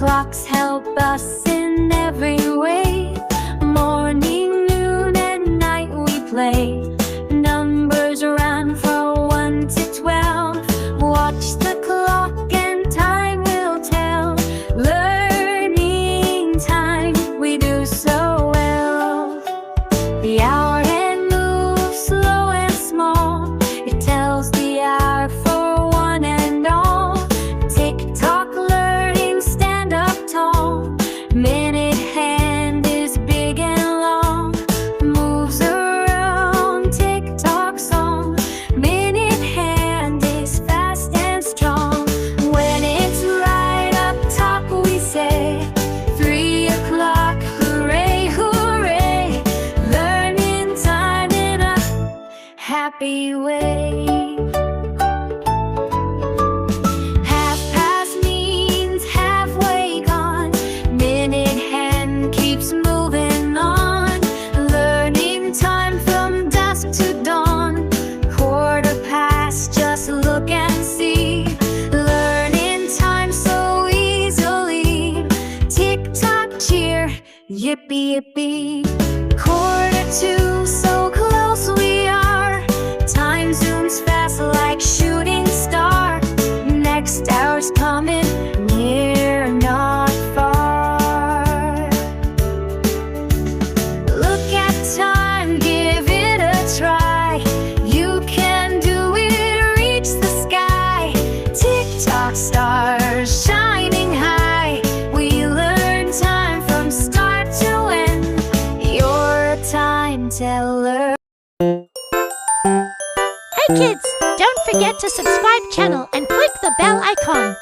Clocks help us in every way. Morning, noon, and night we play. Numbers run from 1 to 12. Watch the clock and time will tell. Learning time, we do so well. The hour hand moves slow and small. It tells the hour for one and all. Tick-tock learning, stand up tall. Minute hand is big and long. Moves around tick-tock song. Minute hand is fast and strong. When it's right up top we say 3 o'clock, hooray, hooray. Learning time in a happy way. Half past means halfway gone. Minute hand keeps moving on. Learning time from dusk to dawn. Quarter past, just look and see. Learning time so easily. Tick-tock cheer, yippee yippee. Quarter to, so close we are. Time zooms fast like shooting star. Next hour's coming, near, not far. Look at time, give it a try. You can do it, reach the sky. Tick-tock stars shining high. We learn time from start to end. You're a time teller. Hey kids, don't forget to subscribe channel and click the bell icon.